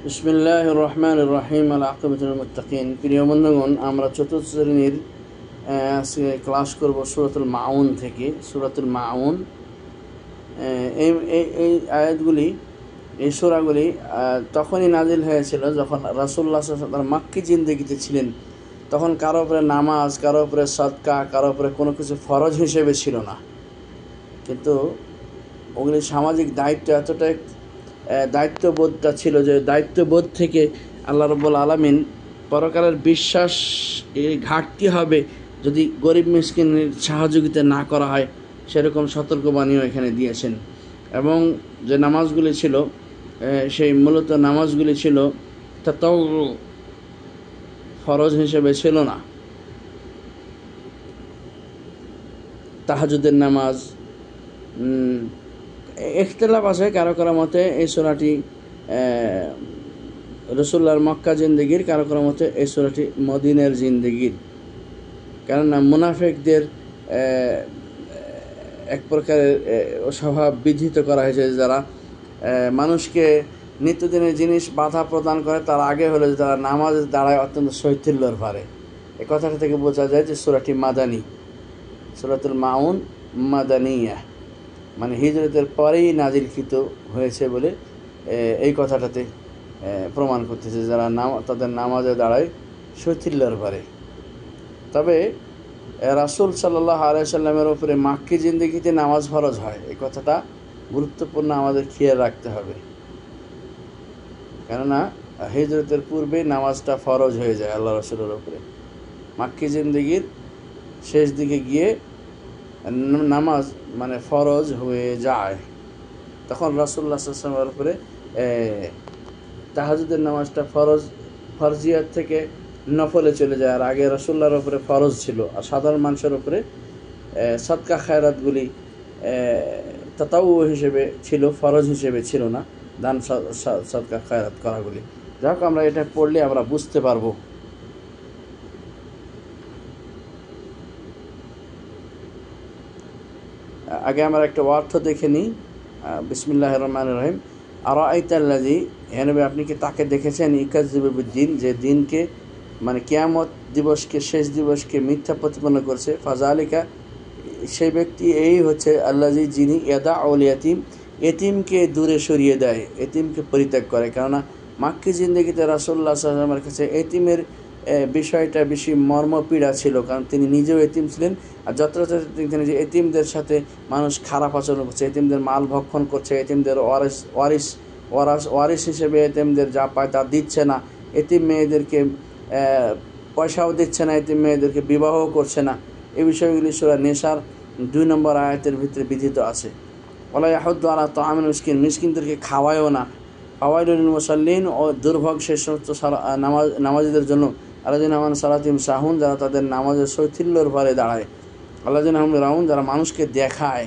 বিসমিল্লাহির রহমানির রহিম আল আকিবাতুল মুত্তাকিন। প্রিয় বন্ধুগণ, আমরা চতুর্থ শ্রেণীর আজকে ক্লাস করব সূরাতুল মাউন থেকে। সূরাতুল মাউন এই এই এই আয়াতগুলি, এই সূরাগুলি তখনই নাজিল হয়েছিল যখন রাসূলুল্লাহ সাল্লাল্লাহু আলাইহি ওয়াসাল্লাম মাক্কি জিন্দেগিতে ছিলেন। তখন কারো উপরে নামাজ, কারো উপরে সাদকা, কারো উপরে কোনো কিছু ফরজ হিসেবে ছিল না। কিন্তু ওগুলি সামাজিক দায়িত্ব এতটাই দায়িত্ববোধটা ছিল যে দায়িত্ববোধ থেকে আল্লাহ রাব্বুল আলামিন পরকালের বিশ্বাস ঘাটতি হবে যদি গরিব মিসকিনের সহযোগিতা না করা হয়, সেরকম সতর্কবাণীও এখানে দিয়েছেন। এবং যে নামাজগুলি ছিল সেই মূলত নামাজগুলি ছিল তাও ফরজ হিসেবে ছিল না। তাহাজ্জুদের নামাজ, ইখতিলাফ আছে কারো কারো মতে এই সূরাটি রাসূলুল্লাহর মক্কা জিন্দেগির, কারো কারো মতে এই সূরাটি মদিনার জিন্দেগির। কেননা মুনাফিকদের এক প্রকারের স্বভাব বিধিত করা হয়েছে, যারা মানুষকে নিত্যদিনের জিনিস বাধা প্রদান করে তার আগে হলো যে তারা নামাজের দ্বারায় অত্যন্ত শৈথিল্যর পারে। এই কথাটা থেকে বোঝা যায় যে সূরাটি মাদানী। সূরাতুল মাউন মাদানিয়া, মানে হিজরতের পরেই নাজিলকৃত হয়েছে বলে এই কথাটাতে প্রমাণ করতেছে, যারা তাদের নামাজের দ্বারায় শৈথিল্যর পারে। তবে রাসূল সাল্লাল্লাহু আলাইহি সাল্লামের উপরে মাক্কি জিন্দেগিতে নামাজ ফরজ হয়, এই কথাটা গুরুত্বপূর্ণ, আমাদের খেয়াল রাখতে হবে। কেননা হিজরতের পূর্বে নামাজটা ফরজ হয়ে যায় আল্লাহ রাসূলের উপরে। মাক্কি জিন্দেগির শেষ দিকে গিয়ে নামাজ মানে ফরজ হয়ে যায়, তখন রাসূলুল্লাহ সাল্লাল্লাহু আলাইহি ওয়াসাল্লামের উপরে তাহাজ্জুদের নামাজটা ফরজিয়াত থেকে নফলে চলে যায়। আর আগে রাসূলুল্লাহর উপরে ফরজ ছিল, আর সাধারণ মানুষের উপরে সদকা খায়রাতগুলি তাতাউ হিসেবে ছিল, ফরজ হিসেবে ছিল না, দান সদকা খায়রাত করাগুলি। যাক, আমরা এটা পড়লে আমরা বুঝতে পারবো। আগে আমরা একটা অর্থ দেখে নিই। বিসমিল্লাহির রহমানির রহিম। আরাআইতাল্লাযী, হে নবী আপনি কি তাকে দেখেছেন, ইউকাযযিবু বিদ্দীন, যে দিনকে মানে কিয়ামত দিবসকে, শেষ দিবসকে মিথ্যা প্রতিপন্ন করছে। ফাযালিকা, সেই ব্যক্তি এই হচ্ছে আল্লাযী, যিনি ইয়াদাউল ইয়াতীম, এতিমকে দূরে সরিয়ে দেয়, এতিমকে পরিত্যাগ করে। কেননা মাক্কি জিন্দেগিতে রাসূলুল্লাহ সাল্লাল্লাহু আলাইহি ওয়াসাল্লামের কাছে এতিমের বিষয়টা বেশি মর্মপীড়া ছিল, কারণ তিনি নিজেও এতিম ছিলেন। আর যত্রতত্র তিনি যে এতিমদের সাথে মানুষ খারাপ আচরণ করছে, এতিমদের মাল ভক্ষণ করছে, এতিমদের ওয়ারিস হিসেবে এতিমদের যা পায় তা দিচ্ছে না, এতিম মেয়েদেরকে পয়সাও দিচ্ছে না, এতিম মেয়েদেরকে বিবাহ করছে না, এই বিষয়গুলি সূরা নেসার 2 নম্বর আয়াতের ভিতরে বিধিত আছে। ওয়ালা ইয়াহুদ্দু আলা তাআমিল মিসকিন, মিসকিনদেরকে খাওয়ায়ও না। ফাওয়াইলুল লিল মুসাল্লিন, ও দুর্ভোগ সেই সমস্ত নামাজীদের জন্য। আল্লাযীনা হুম আন সালাতিহিম সাহুন, যারা তাদের নামাজের শৈথিল্যর ভরে দাঁড়ায়। আল্লাযীনা হুম রাউন, যারা মানুষকে দেখায়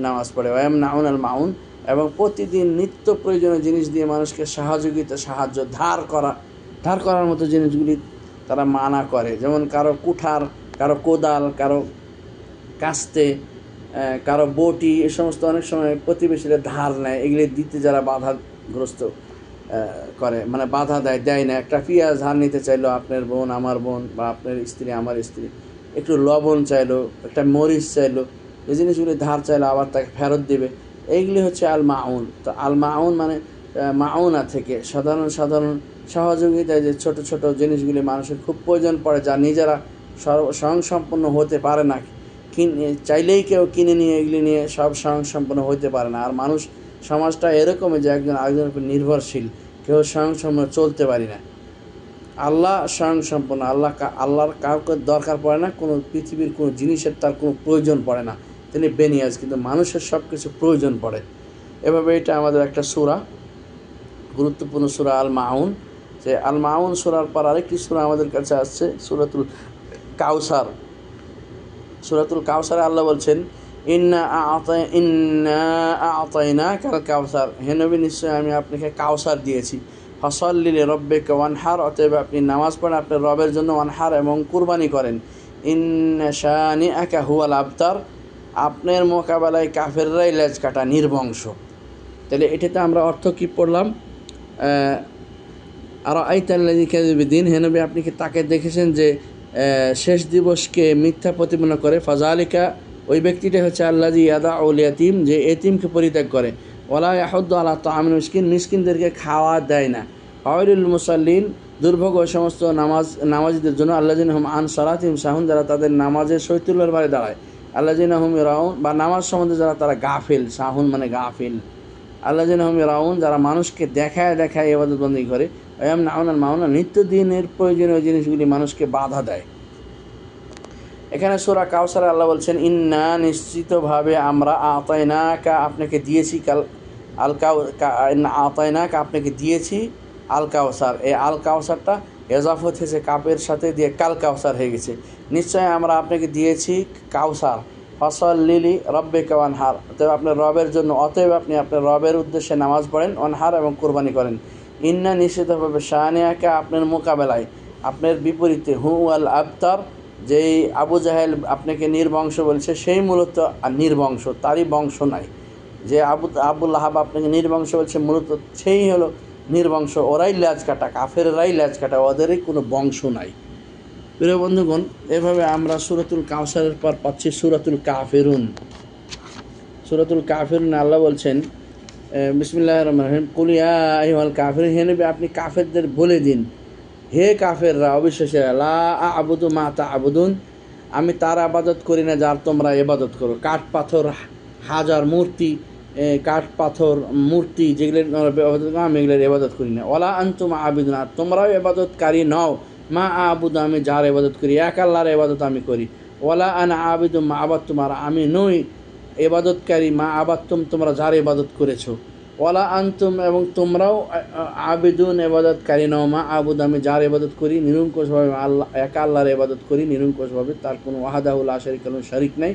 নামাজ পড়ে। ওয়ায়ামনাউন আল মাউন, এবং প্রতিদিন নিত্য প্রয়োজনীয় জিনিস দিয়ে মানুষকে সাহায্য ধার করার মতো জিনিসগুলি তারা মানা করে। যেমন কারো কুঠার, কারো কোদাল, কারো কাস্তে, কারো বটি, এ সমস্ত অনেক সময় প্রতিবেশীরা ধার নেয়, এগুলি দিতে যারা বাধাগ্রস্ত করে, মানে বাধা দেয় না। একটা পেঁয়াজ ধার নিতে চাইলো আপনার বোন আমার বোন, বা আপনার স্ত্রী আমার স্ত্রী, একটু লবণ চাইলো, একটা মরিচ চাইলো, এই জিনিসগুলি ধার চাইলো আবার তাকে ফেরত দেবে, এইগুলি হচ্ছে আল মাউন। তো আল মাউন মানে মাউনা থেকে সাধারণ সহযোগিতায় যে ছোট ছোট জিনিসগুলি মানুষের খুব প্রয়োজন পড়ে, যা নিজেরা স্বয়ংসম্পন্ন হতে পারে না, চাইলেই কেউ কিনে নিয়ে এগুলি নিয়ে সব স্বয়ংসম্পন্ন হতে পারে না। আর মানুষ সমাজটা এরকমই যে একজন আরেকজনের উপর নির্ভরশীল, কেউ স্বয়ংসম্পন্ন চলতে পারি না। আল্লাহ স্বয়ংসম্পন্ন, আল্লাহর কাউকে দরকার পড়ে না, কোনো পৃথিবীর কোনো জিনিসের তার কোনো প্রয়োজন পড়ে না, তিনি বেনিয়াজ। কিন্তু মানুষের সব কিছু প্রয়োজন পড়ে। এভাবে এটা আমাদের একটা সূরা, গুরুত্বপূর্ণ সূরা আল মাউন। যে আল মাউন সূরার পর আরেকটি সূরা আমাদের কাছে আসছে, সূরাতুল কাউসার। সূরাতুল কাউসারে আল্লাহ বলছেন, ইন্না আ'তাইনাকাল কাউসার, হে নবী নিশ্চয় আমি আপনাকে কাউসার দিয়েছি। ফাসাল্লি লিরাব্বিকা ওয়ানহার, অতএব আপনি নামাজ পড়েন আপনার রবের জন্য, ওয়ানহার এবং কুরবানি করেন। ইন্না শানিআকা হুয়াল আবতার, আপনার মোকাবেলায় কাফেররাই লেজ কাটা নির্বংশ। তাহলে এটাতে আমরা অর্থ কী পড়লাম? আর আইতাল্লাযী কাযযাবা বিদ্দীন, হে নবী আপনি কি তাকে দেখেছেন যে শেষ দিবসকে মিথ্যা প্রতিপন্ন করে? ফাযালিকা, ওই ব্যক্তিটা হচ্ছে আল্লাযী ইয়াদাউল ইয়াতীম, যে এতিমকে পরিত্যাগ করে। ওয়ালা ইয়াহুদ্দু আলা তাআমিল মিসকিন, মিসকিনদেরকে খাওয়া দেয় না। ফাওয়াইলুল মুসাল্লিন, দুর্ভোগ ওই সমস্ত নামাজীদের জন্য, আল্লাযীনা হুম আন সালাতিহিম সাহুন, যারা তাদের নামাজের শৈথিল্যের বাইরে দাঁড়ায়। আল্লাযীনা হুম ইরাউন, বা নামাজ সম্বন্ধে যারা তারা গাফিল, সাহুন মানে গাফিল। আল্লাযীনা হুম ইরাউন, যারা মানুষকে দেখায় দেখায় ইবাদত বন্দেগী করে। ওয়ায়ামনাউনাল মাউনা, নিত্যদিনের প্রয়োজনীয় জিনিসগুলি মানুষকে বাধা দেয়। এখানে সূরা কাউসারে আল্লাহ বলছেন, ইন্না, নিশ্চিতভাবে আমরা, আতাইনাকা, আপনাকে দিয়েছি, আতাইনাকা, আপনাকে দিয়েছি আল কাউসার। এই আল কাউসারটা এজাফত হয়েছে কাপের সাথে দিয়ে কাল কাউসার হয়ে গেছে। নিশ্চয় আমরা আপনাকে দিয়েছি কাউসার। ফাসাল্লি রাব্বিকা ওয়ানহার, অতএব আপনার রবের জন্য, অতএব আপনি আপনার রবের উদ্দেশ্যে নামাজ পড়েন, ওয়ানহার, এবং কোরবানি করেন। ইন্না, নিশ্চিতভাবে, শানিয়াকা, আপনার মোকাবেলায়, আপনার বিপরীতে, হু আল আবতার, যেই আবু জাহেল আপনাকে নির্বংশ বলছে, সেই মূলত নির্বংশ, তারই বংশ নাই। যে আবু লাহাব আপনাকে নির্বংশ বলছে, মূলত সেই হলো নির্বংশ, ওরাই ল্যাজ কাটা, কাফেররাই ল্যাজ কাটা, ওদেরই কোনো বংশ নাই। প্রিয় বন্ধুগণ, এভাবে আমরা সূরাতুল কাউসারের পর পাচ্ছি সূরাতুল কাফিরুন। সূরাতুল কাফিরুন আল্লাহ বলছেন, বিসমিল্লাহির রহমানির রহিম, কুল ইয়া আইয়ুহাল কাফিরুন, হে নবী আপনি কাফেরদের বলে দিন, হে কাফেররা, অবিশ্বাসীরা, লা আ'বুদু মা তা'বুদুন, আমি তার ইবাদত করি না যার তোমরা ইবাদত করো। কাঠ পাথর, হাজার মূর্তি, কাঠ পাথর মূর্তি যেগুলোর ইবাদত করো, আমি এগুলোর ইবাদত করি না। ওয়ালা আনতুম আবিদুন, তোমরাও ইবাদতকারী নও, মা আ'বুদু, আমি যার ইবাদত করি, এক আল্লাহর ইবাদত আমি করি। ওয়ালা আনা আবিদু মা আবাদতুম, আর আমি নই ইবাদতকারী মা আবাদতুম, তোমরা যার ইবাদত করেছো। ওয়ালা আনতুম, এবং তোমরাও আবিদুন, ইবাদতকারী নও, মা আবুদ, আমি যার ইবাদত করি, নিরঙ্কুশভাবে আল্লাহ, একা আল্লাহর ইবাদত করি নিরঙ্কুশভাবে, তার কোনো ওয়াহদাহু লা শারীকা লাহু, শরীক নাই।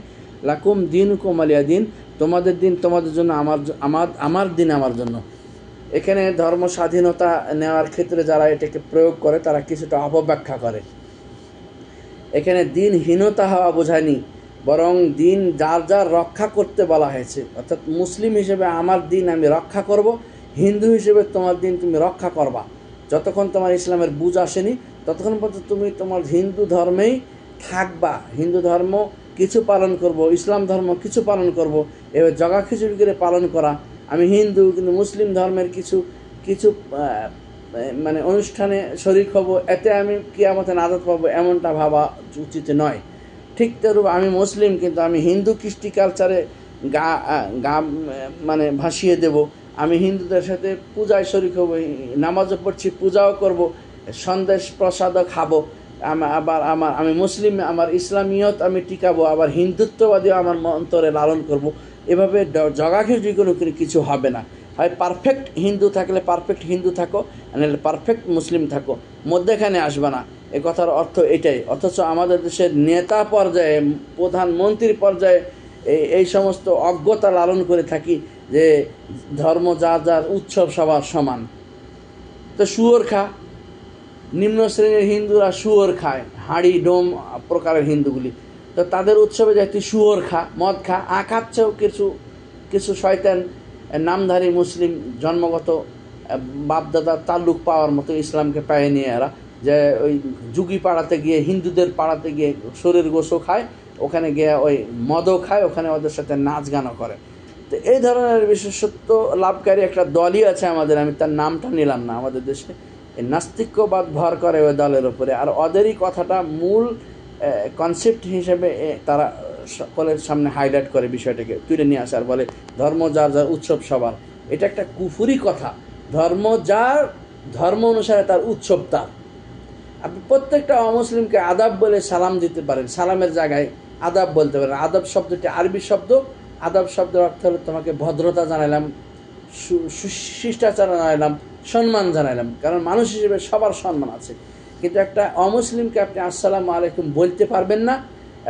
লাকুম দীনুকুম ওয়ালিয়া দীন, তোমাদের দিন তোমাদের জন্য, আমার দিন আমার জন্য। এখানে ধর্ম স্বাধীনতা নেওয়ার ক্ষেত্রে যারা এটাকে প্রয়োগ করে তারা কিছুটা অপব্যাখ্যা করে। এখানে দিনহীনতা হওয়া বোঝায়নি, বরং দিন যার যার রক্ষা করতে বলা হয়েছে। অর্থাৎ মুসলিম হিসেবে আমার দিন আমি রক্ষা করব, হিন্দু হিসেবে তোমার দিন তুমি রক্ষা করবা। যতক্ষণ তোমার ইসলামের বুঝ আসেনি ততক্ষণ পর্যন্ত তুমি তোমার হিন্দু ধর্মেই থাকবা। হিন্দু ধর্ম কিছু পালন করব, ইসলাম ধর্ম কিছু পালন করব, এবার জগা খিচুড়ি করে পালন করা। আমি হিন্দু কিন্তু মুসলিম ধর্মের কিছু কিছু মানে অনুষ্ঠানে শরীক হব, এতে আমি কিয়ামতে নাজাত পাবো, এমনটা ভাবা উচিত নয়। ঠিক তেরূপ আমি মুসলিম কিন্তু আমি হিন্দু কৃষ্টি কালচারে গা মানে ভাসিয়ে দেব। আমি হিন্দুদের সাথে পূজায় শরীক হব, নামাজও পড়ছি, পূজাও করব, সন্দেশ প্রসাদও খাবো। আবার আমি মুসলিম, আমার ইসলামিয়ত আমি টিকাবো, আবার হিন্দুত্ববাদীও আমার অন্তরে লালন করব। এভাবে জগাখিচুড়ি কোনো কিছু হবে না। হয় পারফেক্ট হিন্দু থাকলে পারফেক্ট হিন্দু থাকো, নাহলে পারফেক্ট মুসলিম থাকো, মধ্যেখানে আসবে না। এ কথার অর্থ এটাই। অথচ আমাদের দেশের নেতা পর্যায়ে, প্রধানমন্ত্রী পর্যায়ে এই সমস্ত অজ্ঞতা লালন করে থাকি যে ধর্ম যার যার, উৎসব সবার সমান। তো শুয়োর খা, নিম্ন শ্রেণীর হিন্দুরা শুয়োর খায়, হাঁড়ি ডোম প্রকারের হিন্দুগুলি, তো তাদের উৎসবে যায় তুই শুয়োর খা, মদ খা। খাচ্ছেও কিছু কিছু শয়তান নামধারী মুসলিম, জন্মগত বাপদাদার তাল্লুক পাওয়ার মতো ইসলামকে পায়ে নিয়ে এরা, যে ওই যুগি পাড়াতে গিয়ে, হিন্দুদের পাড়াতে গিয়ে শরীর গোশও খায়, ওখানে গিয়ে ওই মদও খায়, ওখানে ওদের সাথে নাচ গানও করে। তো এই ধরনের বিশেষত্ব লাভকারী একটা দলই আছে আমাদের, আমি তার নামটা নিলাম না, আমাদের দেশে এই নাস্তিক্যবাদ ভর করে ওই দলের ওপরে। আর ওদেরই কথাটা মূল কনসেপ্ট হিসেবে তারা সকলের সামনে হাইলাইট করে, বিষয়টাকে তুলে নিয়ে আসার বলে ধর্ম যার যার, উৎসব সবার। এটা একটা কুফুরি কথা। ধর্ম যার, ধর্ম অনুসারে তার উৎসব তার। আপনি প্রত্যেকটা অমুসলিমকে আদাব বলে সালাম দিতে পারেন, সালামের জায়গায় আদাব বলতে পারেন। আদাব শব্দটি আরবি শব্দ। আদাব শব্দের অর্থ হলো তোমাকে ভদ্রতা জানাইলাম, শিষ্টাচার জানাইলাম, সম্মান জানাইলাম। কারণ মানুষ হিসেবে সবার সম্মান আছে। কিন্তু একটা অমুসলিমকে আপনি আসসালামু আলাইকুম বলতে পারবেন না,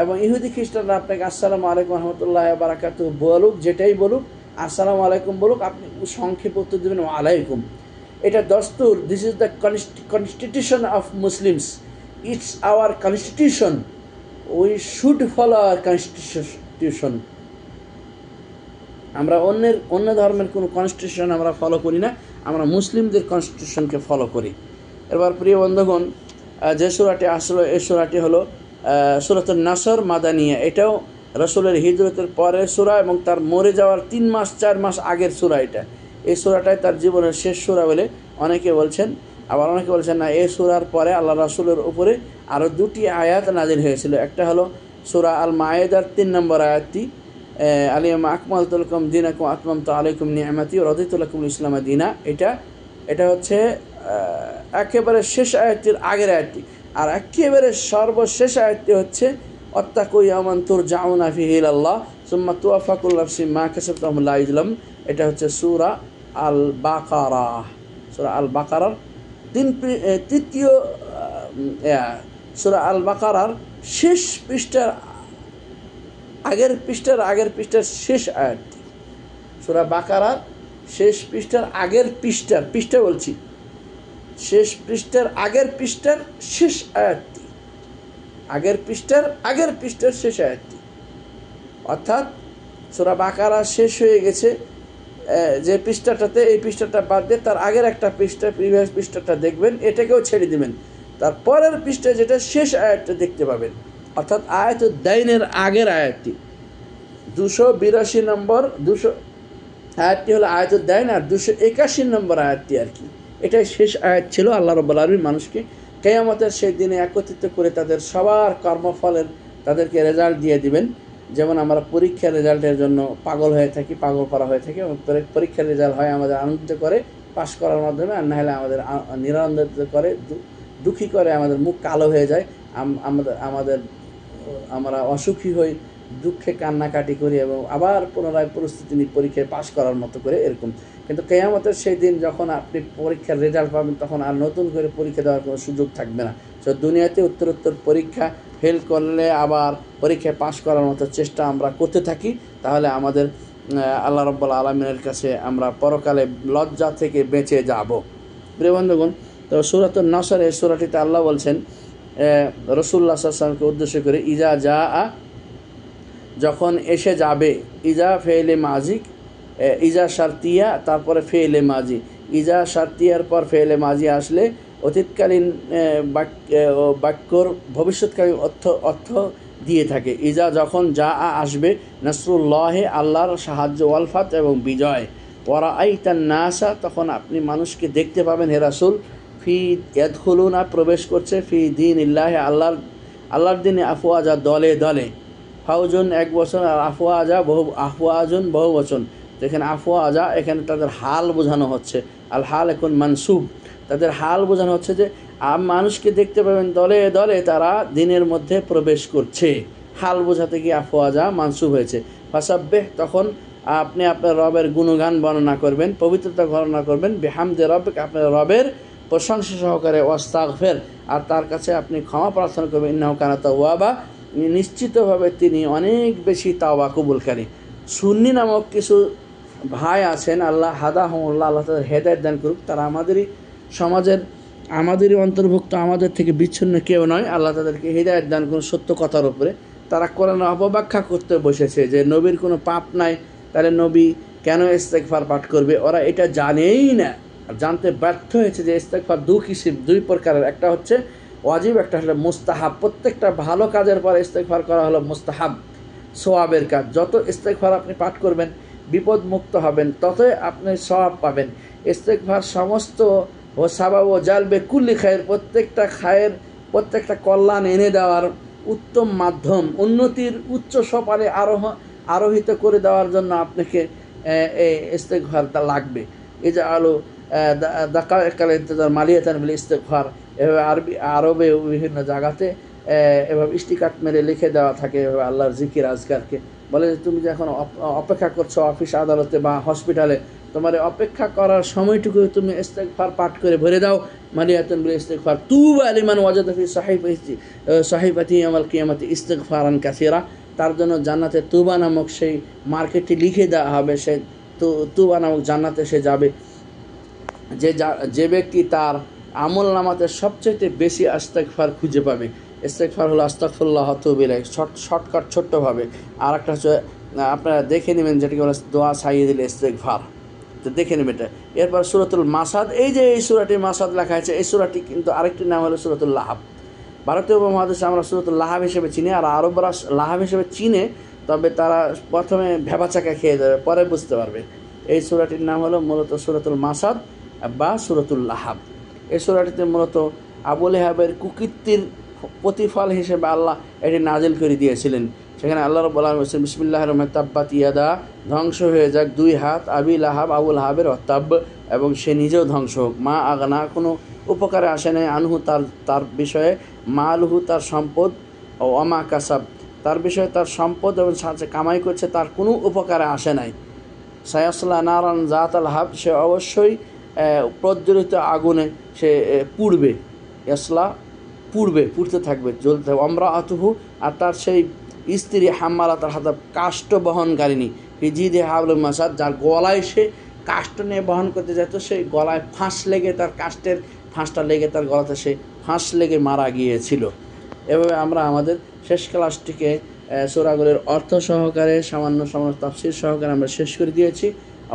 এবং ইহুদি খ্রিস্টানরা আপনাকে আসসালামু আলাইকুম রহমতুল্লাহ বারাকাতুহু বলুক, যেটাই বলুক, আসসালামু আলাইকুম বলুক, আপনি সংক্ষেপ উত্তর দেবেন ওয়ালাইকুম। এটা দস্তুর, this is the constitution of Muslims, it's our constitution, we should follow our constitution. আমরা অন্য ধর্মের কোনো কনস্টিটিউশন আমরা ফলো করি না, আমরা মুসলিমদের কনস্টিটিউশনকে ফলো করি। এবার প্রিয় বন্ধুগণ, যে সূরাটি আসলো এই সূরাটি হলো সূরাতুন নাসর মাদানিয়া। এটাও রাসূলের হিজরতের পরের সূরা এবং তার মরে যাওয়ার 3 মাস 4 মাস আগের সূরা এটা। এই সূরাটাই তার জীবনের শেষ সূরা বলে অনেকে বলছেন, আবার অনেকে বলছেন না, এই সূরার পরে আল্লাহ রাসূলের উপরে আরও 2টি আয়াত নাজিল হয়েছিল। একটা হলো সূরা আল মায়েদার 3 নম্বর আয়াতটি, আলিয়ামা আকমালতু লাকুম দীনাকুম আতমামতু আলাইকুম নি'মাতি ওয়া রাদিতু লাকুমুল ইসলামা দীনা। এটা হচ্ছে একেবারে শেষ আয়াতটির আগের আয়াতটি। আর একেবারে সর্বশেষ আয়াতটি হচ্ছে ওয়াত্তাকু ইয়াওমান তুরজাউনা ফীহি ইলাল্লাহ সুম্মা তুওয়াফা কুল্লু নাফসিন মা কাসাবাত ওয়া হুম লা ইউযলামুন। এটা হচ্ছে সূরা আল বাকারা। সূরা আল বাকারার তৃতীয় সূরা আল বাকারার শেষ পৃষ্ঠার আগের পৃষ্ঠার শেষ আয়াতটি। সূরা বাকারার শেষ পৃষ্ঠার আগের পৃষ্ঠা বলছি, শেষ পৃষ্ঠার আগের পৃষ্ঠার শেষ আয়াতটি, আগের পৃষ্ঠার শেষ আয়াতটি। অর্থাৎ সূরা বাকারা শেষ হয়ে গেছে যে পৃষ্ঠাটাতে, এই পৃষ্ঠাটা বাদ দিয়ে তার আগের একটা পৃষ্ঠা, প্রিভিয়াস পৃষ্ঠাটা দেখবেন, এটাকেও ছেড়ে দিবেন, তার পরের পৃষ্ঠায় যেটা শেষ আয়াতটা দেখতে পাবেন। অর্থাৎ আয়াতুদ দাইনের আগের আয়াতটি 282 নম্বর আয়াতটি হলো আয়াতুদ দাইন, আর 281 নম্বর আয়াতটি আর কি, এটাই শেষ আয়াত ছিল। আল্লাহ রাব্বুল আলামিন মানুষকে কিয়ামতের সেই দিনে একত্রিত করে তাদের সবার কর্মফলের তাদেরকে রেজাল্ট দিয়ে দিবেন। যেমন আমরা পরীক্ষার রেজাল্টের জন্য পাগল করা হয়ে থাকি এবং পরীক্ষার রেজাল্ট হয় আমাদের আনন্দিত করে পাশ করার মাধ্যমে, আর না হলে আমাদের নিরানন্দিত করে, দুঃখী করে, আমাদের মুখ কালো হয়ে যায়, আমরা অসুখী হই, দুঃখে কান্নাকাটি করি এবং আবার পুনরায় পরিস্থিতি নিয়ে পরীক্ষায় পাশ করার মতো করে এরকম। কিন্তু কিয়ামতের সেই দিন যখন আপনি পরীক্ষার রেজাল্ট পাবেন, তখন আর নতুন করে পরীক্ষা দেওয়ার কোনো সুযোগ থাকবে না। তো দুনিয়াতে উত্তরোত্তর পরীক্ষা ফেল করলে আবার পরীক্ষায় পাশ করার মতো চেষ্টা আমরা করতে থাকি, তাহলে আমাদের আল্লাহ রাব্বুল আলামিনের কাছে আমরা পরকালে লজ্জা থেকে বেঁচে যাব। প্রিয় বন্ধুগণ, তো সূরাতুন নাসর এই সূরাটিতে আল্লাহ বলছেন রাসূলুল্লাহ সাল্লাল্লাহু আলাইহি ওয়াসাল্লামকে উদ্দেশ্য করে, ইজা জা আ, যখন এসে যাবে, ইজা ফেলে মাজিক, ইজা শারতিয়া, তারপরে ফেলে মাজি, ইজা শারতিয়ার পর ফেলে মাজি আসলে অতীতকালীন বাক্যর ভবিষ্যৎকালীন অর্থ দিয়ে থাকে। ইজা যখন যা আসবে, নাসরুল্লাহে আল্লাহর সাহায্য, ওয়াল ফাত এবং বিজয়, ওয়ারা আইতান নাসা, তখন আপনি মানুষকে দেখতে পাবেন হে রাসূল, ফি ইয়াদখুলুনা প্রবেশ করছে, ফি দীনিল্লাহি আল্লাহর দিনে, আফওয়াজা দলে দলে, ফাউজুন এক বচন, আর আফওয়াজুন বহু বচন। যেখানে আফওয়াজা, এখানে তাদের হাল বোঝানো হচ্ছে, আল হাল এখন মানসুব, তাদের হাল বোঝানো হচ্ছে যে মানুষকে দেখতে পাবেন দলে দলে তারা দিনের মধ্যে প্রবেশ করছে। হাল বোঝাতে গিয়ে আফওয়াজা মানসুব হয়েছে। ফাসাব্বিহ, তখন আপনি আপনার রবের গুণগান বর্ণনা করবেন, পবিত্রতা বর্ণনা করবেন, বিহামদি রব্বিক, আপনার রবের প্রশংসা সহকারে, ওয়াস্তাগফির, আর তার কাছে আপনি ক্ষমা প্রার্থনা করবেন, ইন্নাহু কানা তাওয়াবা, নিশ্চিতভাবে তিনি অনেক বেশি তাওবা কবুলকারী। সুন্নি নামক কিছু ভাই আছেন, আল্লাহ হাদাহুমুল্লাহ, আল্লাহ তাদের হেদায়েত দান করুক, তারা আমাদেরই সমাজের, আমাদেরই অন্তর্ভুক্ত, আমাদের থেকে বিচ্ছিন্ন কেউ নয়। আল্লাহ তাদেরকে হেদায়েত দান করুন সত্য কথার উপরে। তারা কোরআন অপব্যাখ্যা করতে বসেছে যে নবীর কোনো পাপ নাই, তাহলে নবী কেন ইস্তেগফার পাঠ করবে। ওরা এটা জানেই না, জানতে ব্যর্থ হয়েছে যে ইস্তেগফার দুই প্রকারের, একটা হচ্ছে ওয়াজিব, একটা হলো মুস্তাহাব। প্রত্যেকটা ভালো কাজের পর ইস্তেগফার করা হলো মুস্তাহাব, সওয়াবের কাজ। যত ইস্তেগফার আপনি পাঠ করবেন, বিপদ মুক্ত হবেন, ততই আপনি সওয়াব পাবেন। ইস্তেগফার সমস্ত ও সাবাব ও জালবে কুল্লি খায়ের, প্রত্যেকটা কল্যাণ এনে দেওয়ার উত্তম মাধ্যম, উন্নতির উচ্চ সোপানে আরোহিত করে দেওয়ার জন্য আপনাকে এই ইস্তেগফারটা লাগবে। এই যে দাকায়েকাল ইন্তেজার মালিয়াতান বিল ইস্তেগফার, এভাবে আরবে বিভিন্ন জায়গাতে এভাবে স্টিকার মেরে লিখে দেওয়া থাকে, এভাবে আল্লাহর জিকির আজকারকে বলে যে তুমি যে এখন অপেক্ষা করছো অফিস আদালতে বা হসপিটালে, তোমার অপেক্ষা করার সময়টুকু তুমি ইস্তেগফার পাঠ করে ভরে দাও, মালিয়াতুন বিল ইস্তেগফার, তুবা লিমান ওয়াজাদা ফি সাহিফাতি ইয়াউমাল কিয়ামাতি ইস্তেগফারান কাসীরা, তার জন্য জান্নাতে তুবা নামক সেই মার্কেটটি লিখে দেওয়া হবে। সে তুবা নামক জান্নাতে সে যাবে, যে ব্যক্তি তার আমল নামাতে সবচেয়ে বেশি ইস্তেগফার খুঁজে পাবে। ইস্তেগফার হলো আস্তাগফিরুল্লাহ ওয়া আতুবু ইলাইহি, শর্টকাট ছোট্টভাবে। আর একটা হচ্ছে আপনারা দেখে নেবেন, যেটাকে বলে দোয়া সাইয়্যিদুল ইস্তেগফার, তো দেখে নেবে এটা। এরপর সূরাতুল মাসাদ, এই যে এই সূরাটি মাসাদ লেখা আছে, এই সূরাটি কিন্তু আরেকটি নাম হলো সূরাতুল লাহাব। ভারতীয় উপমহাদেশে আমরা সূরাতুল লাহাব হিসেবে চিনি, আর আরবরা লাহাব হিসেবে চিনে, তবে তারা প্রথমে ভেবাচাকা খেয়ে যাবে, পরে বুঝতে পারবে। এই সূরাটির নাম হলো মূলত সূরাতুল মাসাদ বা সূরাতুল লাহাব। এই সূরাটিতে মূলত আবু লাহাবের কুকীর্তির প্রতিফল হিসেবে আল্লাহ এটি নাজিল করে দিয়েছিলেন। সেখানে আল্লাহ রাব্বুল আলামিন বলেছেন, বিসমিল্লাহির রহমানির রহিম, তাব্বাত ইয়াদা, ধ্বংস হয়ে যাক দুই হাত, আবি লাহাব, আবু লাহাবের, অতাব্ব, এবং সে নিজেও ধ্বংস হোক, মা আগনা, কোনো উপকারে আসে নাই, আনহু, তার বিষয়ে, মালহু, তার সম্পদ, ও অমা কাসাব, তার বিষয়ে তার সম্পদ এবং কামাই করছে তার কোনো উপকারে আসে নাই, সায়াসলা নারান জাত আল হাব, সে অবশ্যই প্রজ্বলিত আগুনে সে পুড়বে, ইয়াসলা, পুড়তে থাকবে, জ্বলতে থাকবে, আমরা আতুহু, আর তার সেই স্ত্রী হাম্মালা, তার হাতে কাষ্ঠ বহনকারিণী, ফিজিদে হাবলুল মাসাদ, যার গলায় সে কাষ্ঠ নিয়ে বহন করতে যেত, সেই গলায় ফাঁস লেগে, তার কাষ্ঠের ফাঁসটা লেগে তার গলাতে সে ফাঁস লেগে মারা গিয়েছিল। এভাবে আমরা আমাদের শেষ ক্লাসটিকে সূরাগুলোর অর্থ সহকারে, সামান্য তাফসীর সহকারে আমরা শেষ করে দিয়েছি।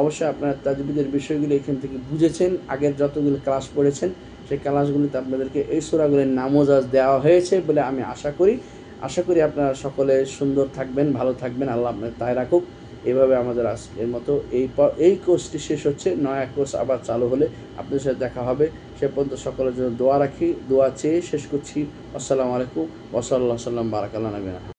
অবশ্যই আপনারা তাজবিদের বিষয়গুলো এখান থেকে বুঝেছেন, আগের যতগুলো ক্লাস পড়েছেন সেই ক্লাসগুলিতে আপনাদেরকে এই সূরাগুলোর নামোজাজ দেওয়া হয়েছে বলে আমি আশা করি আপনারা সকলে সুন্দর থাকবেন, ভালো থাকবেন, আল্লাহ আপনাদের তাই রাখুক। এভাবে আমাদের আজকের মতো এই কোর্সটি শেষ হচ্ছে, নয়া কোর্স আবার চালু হলে আপনাদের সাথে দেখা হবে। সে পর্যন্ত সকলের জন্য দোয়া চেয়ে শেষ করছি। আসসালামু আলাইকুম ওয়া সাল্লাল্লাহু আলাইহি ওয়া সাল্লাম, বারাকাল্লাহু নবিনা।